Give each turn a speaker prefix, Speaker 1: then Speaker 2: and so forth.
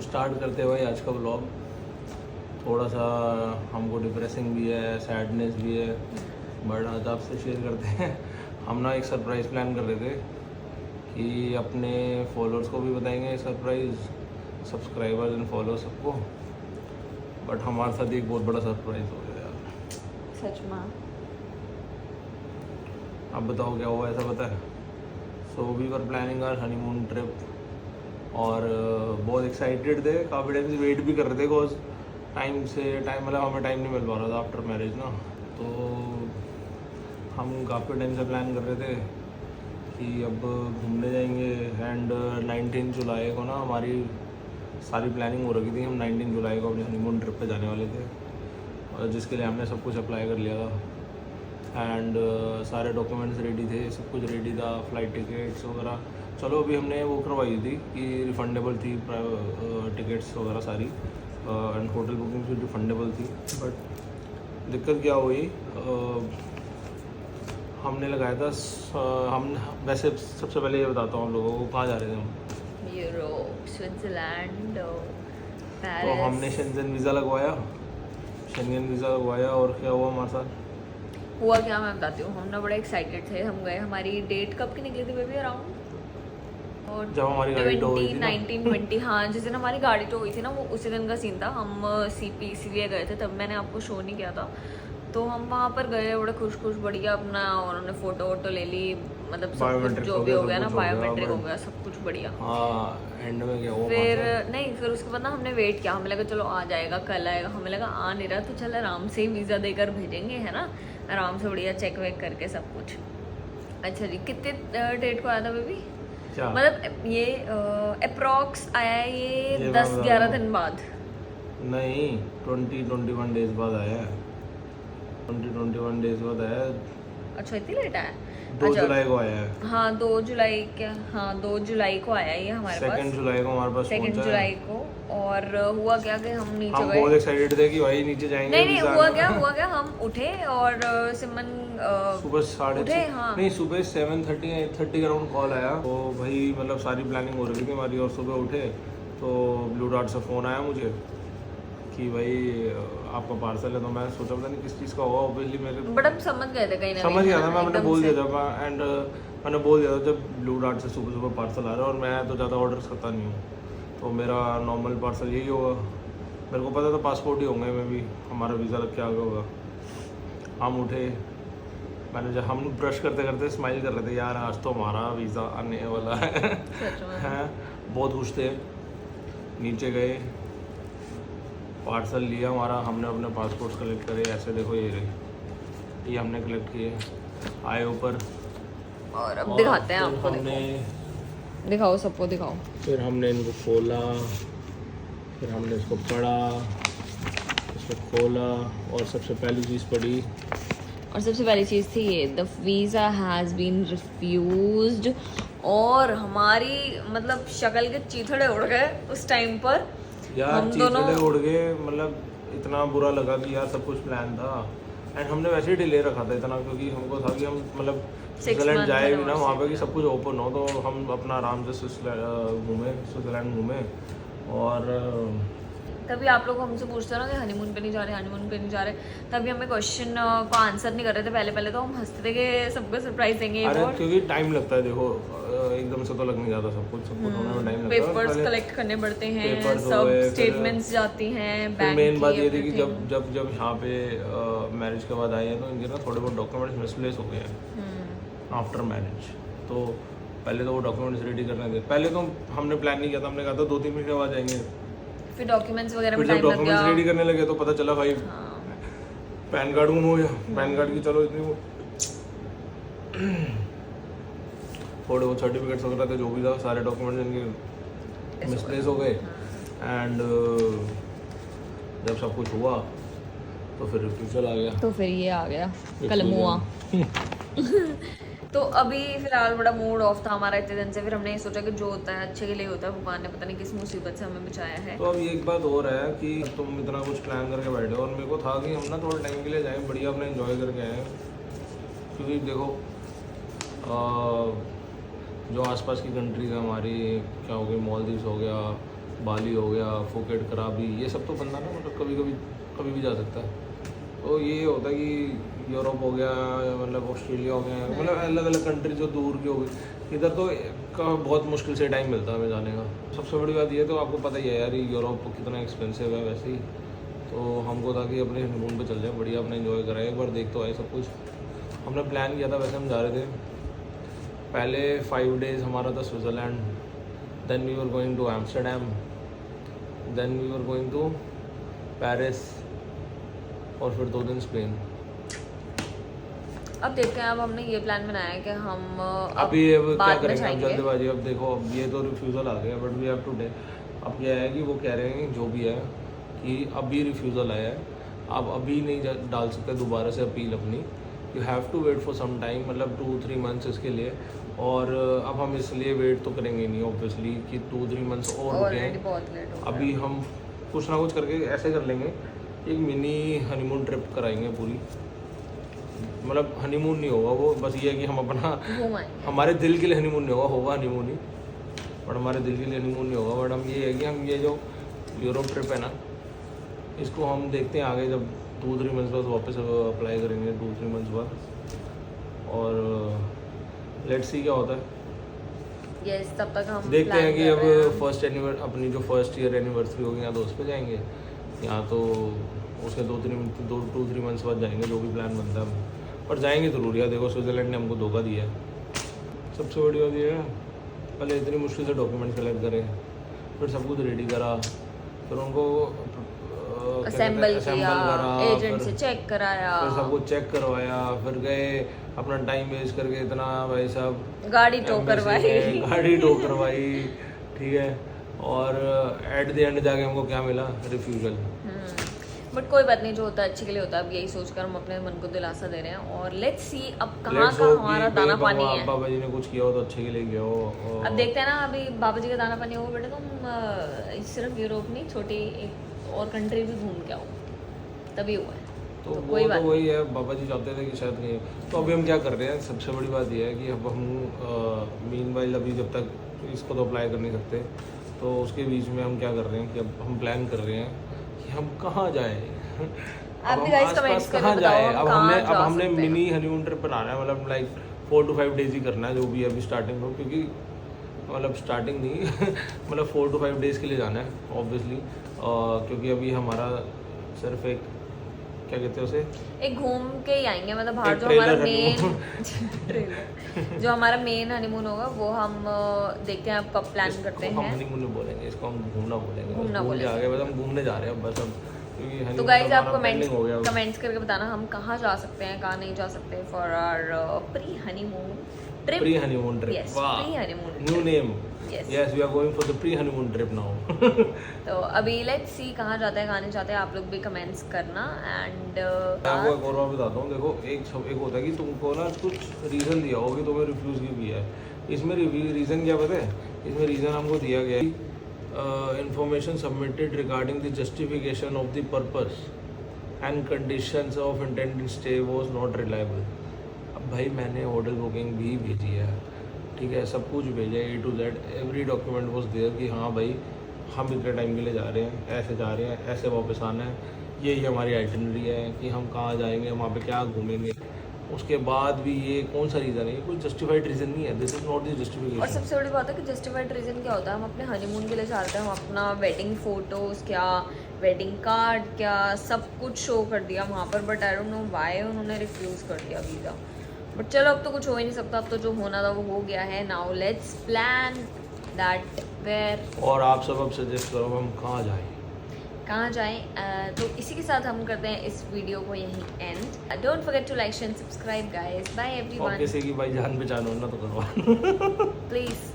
Speaker 1: Start करते हुए आज का व्लॉग थोड़ा सा हमको डिप्रेसिंग भी है, सैडनेस भी है, बट आज आपसे शेयर करते हैं। हम ना एक सरप्राइज़ प्लान कर रहे थे कि अपने फॉलोअर्स को भी बताएंगे सरप्राइज़, सब्सक्राइबर्स एंड फॉलोअर्स सबको, बट हमारे साथ एक बहुत बड़ा सरप्राइज़ हो गया यार।
Speaker 2: सच में।
Speaker 1: आप बताओ क्या हुआ, ऐसा पता है? So we were planning our honeymoon trip और बहुत एक्साइटेड थे, काफ़ी टाइम से वेट भी कर रहे थे बिकॉज टाइम मतलब हमें टाइम नहीं मिल पा रहा था आफ्टर मैरिज ना। तो हम काफ़ी टाइम से प्लान कर रहे थे कि अब घूमने जाएंगे एंड 19 जुलाई को ना हमारी सारी प्लानिंग हो रखी थी। हम 19 जुलाई को अपने हनीमून ट्रिप पे जाने वाले थे और जिसके लिए हमने सब कुछ अप्लाई कर लिया था एंड सारे डॉक्यूमेंट्स रेडी थे, सब कुछ रेडी था, फ़्लाइट टिकट्स वगैरह। चलो अभी हमने वो करवाई थी कि रिफंडेबल थी टिकट्स वगैरह सारी एंड होटल बुकिंग भी रिफंडेबल थी। बट दिक्कत क्या हुई, हमने लगाया था हम वैसे सबसे पहले ये बताता हूँ हम लोगों को कहाँ जा रहे थे हम।
Speaker 2: यूरोप, स्विट्जरलैंड,
Speaker 1: तो
Speaker 2: पेरिस।
Speaker 1: हमने शेंजन वीज़ा लगवाया और क्या हुआ हमारे साथ।
Speaker 2: हुआ क्या मैं बताती हूँ। हम ना बड़े एक्साइटेड थे, हम गए। हमारी डेट कब की निकली थी बेबी? अराउंड और
Speaker 1: जब हमारी गाड़ी टो हुई थी ना।
Speaker 2: 19-20 हाँ, जिस दिन हमारी गाड़ी टो हुई थी ना, वो उसी दिन का सीन था। हम सीपी इसीलिए गए थे, तब मैंने आपको शो नहीं किया था। तो हम वहाँ पर गए बड़े खुश बढ़िया अपना, उन्होंने फ़ोटो वोटो ले ली, मतलब सब कुछ जो भी हो गया ना, बायोमेट्रिक हो गया, सब कुछ बढ़िया।
Speaker 1: हाँ, एंड में क्या हुआ
Speaker 2: फिर नहीं, फिर उसके बाद ना हमने वेट किया। हमें लगा चलो आ जाएगा, कल आएगा। हमें लगा आ नहीं रहा तो चल आराम से ही वीज़ा देकर भेजेंगे, है ना, आराम से बढ़िया चेक वेक करके सब कुछ। अच्छा जी, कितने डेट को आया था बेबी? मतलब ये अप्रॉक्स आया है ये 10-11 दिन बाद।
Speaker 1: नहीं, 20-21 डेज बाद आया है। 20-21 डेज बाद आया है।
Speaker 2: अच्छा, इतनी लेट आया?
Speaker 1: 2 जुलाई को आया है।
Speaker 2: हाँ 2 जुलाई क्या, हाँ 2 जुलाई को आया ये हमारे पास।
Speaker 1: 2 जुलाई को हमारे पास
Speaker 2: 2 जुलाई को। और हुआ क्या कि हम नीचे
Speaker 1: हम
Speaker 2: गए।
Speaker 1: बहुत एक्साइटेड थे कि भाई नीचे जाएंगे।
Speaker 2: नहीं हुआ क्या हम उठे और सिमन
Speaker 1: सुबह 6:30
Speaker 2: हाँ।
Speaker 1: नहीं, सुबह 7:30 8:30 के अराउंड कॉल आया। तो भाई मतलब सारी प्लानिंग हो रही थी हमारी और सुबह उठे तो ब्लू डार्ट से फ़ोन आया मुझे कि भाई आपका पार्सल है। तो मैं सोचा पता नहीं किस चीज़ का होगा, ऑब्वियसली मेरे
Speaker 2: बट हम समझ गए थे कहीं ना
Speaker 1: समझ गया था मैं, मैंने बोल दिया
Speaker 2: था।
Speaker 1: था एंड मैंने बोल दिया था जब ब्लू डार्ट से सुबह सुबह पार्सल आ रहा है और मैं तो ज़्यादा ऑर्डर्स करता नहीं हूँ, तो मेरा नॉर्मल पार्सल यही होगा। मेरे को पता था पासपोर्ट ही होंगे, मैं भी हमारा वीज़ा लग के आ गया होगा। हम उठे, मैंने जब हम ब्रश करते करते स्माइल कर रहे थे, यार आज तो हमारा वीज़ा आने वाला है। हैं, बहुत खुश थे। नीचे गए, पार्सल लिया हमारा, हमने अपने पासपोर्ट्स कलेक्ट करे। ऐसे देखो ये हमने कलेक्ट किए, आए ऊपर
Speaker 2: और अब दिखाते हैं आपको।
Speaker 1: हमने
Speaker 2: दिखाओ, सबको दिखाओ।
Speaker 1: फिर हमने इनको खोला, फिर हमने इसको पढ़ा, इसको खोला और सबसे पहली चीज़ पढ़ी।
Speaker 2: और सबसे पहली चीज़ थी ये, the visa has been refused. और हमारी मतलब शक्ल के चीथड़े उड़ गए उस टाइम पर
Speaker 1: यार।
Speaker 2: हम दोनों
Speaker 1: उड़ गए, मतलब इतना बुरा लगा कि यार सब कुछ प्लान था एंड हमने वैसे ही डिले रखा था इतना, क्योंकि हमको था कि हम मतलब स्विट्जरलैंड जाए भी ना वहाँ पे कि सब कुछ ओपन हो, तो हम अपना आराम से स्विट्जरलैंड घूमे। और
Speaker 2: तभी आप लोग हमसे पूछते हो ना कि हनीमून पे नहीं जा रहे, तभी हमें क्वेश्चन को आंसर नहीं कर रहे थे। पहले तो हम हंसते थे कि सबको सरप्राइज देंगे।
Speaker 1: अरे क्योंकि टाइम लगता है, देखो एकदम से तो लग नहीं जाता सब कुछ होने में टाइम लगता है।
Speaker 2: पेपर्स कलेक्ट करने पड़ते हैं, सब स्टेटमेंट्स जाती हैं बैंक की।
Speaker 1: मेन बात ये थी कि जब यहाँ पे मैरिज के बाद आए हैं तो इनके ना थोड़े बहुत डॉक्यूमेंट्स मिसप्लेस हो गए हैं आफ्टर मैरिज। तो पहले तो वो डॉक्यूमेंट्स रेडी करने थे। पहले तो हमने प्लान नहीं किया था, हमने कहा था 2-3 महीने बाद जाएंगे।
Speaker 2: फिर डॉक्यूमेंट्स वगैरह में
Speaker 1: जब
Speaker 2: टाइम लग गया।
Speaker 1: डॉक्यूमेंट्स रेडी करने लगे तो पता चला भाई पैन कार्ड गुम हो गया। पैन कार्ड की चलो इतनी वो थोड़े वो सर्टिफिकेट्स वगैरह थे, जो भी था सारे डॉक्यूमेंट्स इनके मिसप्लेस हो गए। एंड जब सब कुछ हुआ तो फिर रिफ्यूजल आ गया।
Speaker 2: तो फिर ये आ गया कलमुआ। तो अभी फिलहाल बड़ा मूड ऑफ था हमारा इतने दिन से। फिर हमने सोचा कि जो होता है अच्छे के लिए होता है, भगवान ने पता नहीं किस मुसीबत से हमें बचाया है।
Speaker 1: तो अब एक बात और है कि तुम इतना कुछ प्लान करके बैठे हो और मेरे को था कि हम ना थोड़े टाइम के लिए जाएं, बढ़िया अपना एंजॉय करके आए। क्योंकि देखो जो आसपास की कंट्रीज है हमारी, क्या हो गई, मालदीव्स हो गया, बाली हो गया, फुकेट, कराबी, ये सब तो बंदा ना मतलब कभी भी जा सकता है। तो ये होता है कि यूरोप हो गया या मतलब ऑस्ट्रेलिया हो गया, मतलब अलग अलग कंट्री जो दूर की हो गई, इधर तो का बहुत मुश्किल से टाइम मिलता है हमें जाने का। सबसे बड़ी बात ये तो आपको पता ही है यार, ये यूरोप कितना एक्सपेंसिव है वैसे ही। तो हमको था कि अपने हनीमून पे चल जाए, बढ़िया अपने एंजॉय कराए, एक बार देख तो आए सब कुछ। हमने प्लान किया था, वैसे हम जा रहे थे, पहले 5 डेज़ हमारा था Switzerland, then we were going to Amsterdam, then we were going to Paris, और फिर 2 दिन स्पेन।
Speaker 2: अब देखते हैं, अब हमने ये प्लान बनाया है कि हम
Speaker 1: अभी अब क्या
Speaker 2: बाद में
Speaker 1: करेंगे, अब
Speaker 2: जाएंगे।
Speaker 1: जल्दबाजी। अब देखो, अब ये तो रिफ्यूज़ल आ गया, but we have to take. अब यह है कि वो कह रहे हैं जो भी है कि अभी रिफ्यूज़ल आया है, आप अभी नहीं डाल सकते दोबारा से अपील अपनी, you have to wait for some time, मतलब 2-3 मंथ्स इसके लिए। और अब हम इसलिए वेट तो करेंगे नहीं ऑब्वियसली कि 2-3 मंथ्स और रुके
Speaker 2: ऑलरेडी
Speaker 1: हैं।
Speaker 2: बहुत लेट हो
Speaker 1: अभी हम कुछ ना कुछ करके ऐसे कर लेंगे, एक मिनी हनीमून ट्रिप कराएंगे पूरी। मतलब हनीमून नहीं होगा वो, बस ये है कि हम अपना
Speaker 2: घूम आएंगे।
Speaker 1: हमारे दिल के लिए हनीमून नहीं होगा हनीमून ही, बट हमारे दिल के लिए हनीमून नहीं होगा। बट हम ये है कि हम ये जो यूरोप ट्रिप है ना, इसको हम देखते हैं आगे, जब 2-3 मंथ्स बाद वापस अप्लाई करेंगे 2-3 मंथ्स बाद, और लेट्स सी क्या होता है।
Speaker 2: यस, तब तक हम
Speaker 1: देखते
Speaker 2: plan
Speaker 1: हैं कि
Speaker 2: कर
Speaker 1: अब
Speaker 2: रहे हैं।
Speaker 1: अपनी जो फर्स्ट ईयर एनिवर्सरी होगी, या तो उस पर जाएंगे, या तो उसके 2-3 मंथ्स बाद जाएंगे, जो भी प्लान बनता है। पर जाएंगे ज़रूर यार। देखो, स्विट्ज़रलैंड ने हमको धोखा दिया है। सबसे बड़ी बात ये है, पहले इतनी मुश्किल से डॉक्यूमेंट कलेक्ट करे, फिर सब कुछ रेडी करा, फिर उनको
Speaker 2: असेंबल किया,
Speaker 1: करा,
Speaker 2: एजेंट
Speaker 1: फिर
Speaker 2: से चेक कराया,
Speaker 1: फिर सब कुछ चेक करवाया, फिर गए अपना टाइम वेस्ट करके इतना, भाई साहब
Speaker 2: गाड़ी टो
Speaker 1: embassy
Speaker 2: करवाई।
Speaker 1: में गाड़ी टो करवाई, ठीक है, और एट द एंड जाके हमको क्या मिला, रिफ्यूजल।
Speaker 2: बट कोई बात नहीं, जो होता है अच्छे के लिए होता है। अब यही सोचकर हम अपने मन को दिलासा दे रहे हैं, और लेट्स सी अब कहाँ
Speaker 1: Let's
Speaker 2: का
Speaker 1: hope
Speaker 2: हमारा
Speaker 1: कि
Speaker 2: दाना
Speaker 1: भाई
Speaker 2: पानी है।
Speaker 1: बाबा जी ने कुछ किया हो तो अच्छे के लिए किया हो।
Speaker 2: अब देखते हैं ना, अभी बाबा जी का दाना पानी होगा बेटा, तुम सिर्फ यूरोप नहीं, छोटी एक और कंट्री भी घूम के आओ, तभी हुआ है।
Speaker 1: तो वो
Speaker 2: कोई
Speaker 1: तो
Speaker 2: बात
Speaker 1: वही है, बाबा जी चाहते थे कि शायद नहीं। तो अभी हम क्या कर रहे हैं, सबसे बड़ी बात यह है कि अब हम मीनवाइल अभी जब तक इसको तो अप्लाई कर नहीं सकते, तो उसके बीच में हम क्या कर रहे हैं कि अब हम प्लान कर रहे हैं कि हम कहाँ जाएं।
Speaker 2: आप भी गाइस कमेंट्स करके बताओ हम कहाँ जा
Speaker 1: हमने
Speaker 2: सकते हैं।
Speaker 1: मिनी हनीमून ट्रिप बनाना है, मतलब लाइक 4 to 5 डेज ही करना है, जो भी है अभी स्टार्टिंग में, क्योंकि मतलब स्टार्टिंग नहीं मतलब 4 to 5 डेज़ के लिए जाना है ऑब्वियसली, क्योंकि अभी हमारा सिर्फ एक, क्या कहते हैं उसे,
Speaker 2: एक घूम के ही आएंगे, मतलब बाहर
Speaker 1: एक
Speaker 2: जो हमारा
Speaker 1: trailer
Speaker 2: मेन जो हमारा मेन हनीमून होगा वो हम देखते हैं अब कब प्लान करते
Speaker 1: हम
Speaker 2: हैं।
Speaker 1: हनीमून नहीं बोलेंगे इसको, हम घूमना बोलेंगे।
Speaker 2: घूमना
Speaker 1: घूम के
Speaker 2: बोलेंगे।
Speaker 1: आ गए, बस हम घूमने जा रहे हैं बस अब, क्योंकि
Speaker 2: तो
Speaker 1: honeymoon
Speaker 2: गाइज आप
Speaker 1: हमारा pending हो गया।
Speaker 2: कमेंट्स करके बताना हम कहाँ जा सकते हैं, कहाँ नहीं जा सकते for our pre honeymoon trip.
Speaker 1: Pre honeymoon trip,
Speaker 2: Yes,
Speaker 1: वाह,
Speaker 2: pre-honeymoon
Speaker 1: new
Speaker 2: trip.
Speaker 1: Name.
Speaker 2: Yes.
Speaker 1: Yes, we are going for the pre honeymoon trip now.
Speaker 2: तो अभी लेट्स सी कहाँ जाते हैं, कहाँ नहीं जाते हैं, आप लोग भी कमेंट्स करना। एंड
Speaker 1: आपको एक और बात बताता हूँ, देखो एक होता है कि तुमको ना कुछ रीज़न दिया हो कि तुम्हें रिफ्यूज़ क्यों किया है। इसमें रीज़न क्या पता है, इसमें रीज़न हमको दिया गया है, information submitted regarding the justification of the purpose and conditions of intended stay was not reliable. अब भाई मैंने होटल बुकिंग भी भेजी है, ठीक है, सब कुछ भेजा है, A to Z every document was there कि हाँ भाई हम इतने टाइम के लिए जा रहे हैं, ऐसे जा रहे हैं, ऐसे वापस आना है, यही हमारी आइटनरी है कि हम कहाँ जाएंगे, वहाँ पे क्या घूमेंगे। उसके बाद भी ये कौन सा रीज़न है, ये कोई जस्टिफाइड रीज़न नहीं है, दिस इज़ नॉट द
Speaker 2: और
Speaker 1: जस्टिफिकेशन।
Speaker 2: सबसे बड़ी बात है कि जस्टिफाइड रीज़न क्या होता है, हम अपने हनीमून के लिए जा रहे हैं, हम अपना वेडिंग फ़ोटोज़ क्या, वेडिंग कार्ड क्या, सब कुछ शो कर दिया वहाँ पर, but I don't know why उन्होंने रिफ्यूज़ कर दिया वीज़ा। बट चलो अब तो कुछ हो ही नहीं सकता, अब तो जो होना था वो हो गया है। Now let's plan that where,
Speaker 1: और आप सब अब सजेस्ट करो हम कहाँ जाएँ।
Speaker 2: कहाँ जाएं। तो इसी के साथ हम करते हैं इस वीडियो को यहीं end. Don't forget to like share subscribe guys, bye everyone,
Speaker 1: और किसी की भाई जान पहचान हो ना तो करवा
Speaker 2: प्लीज़।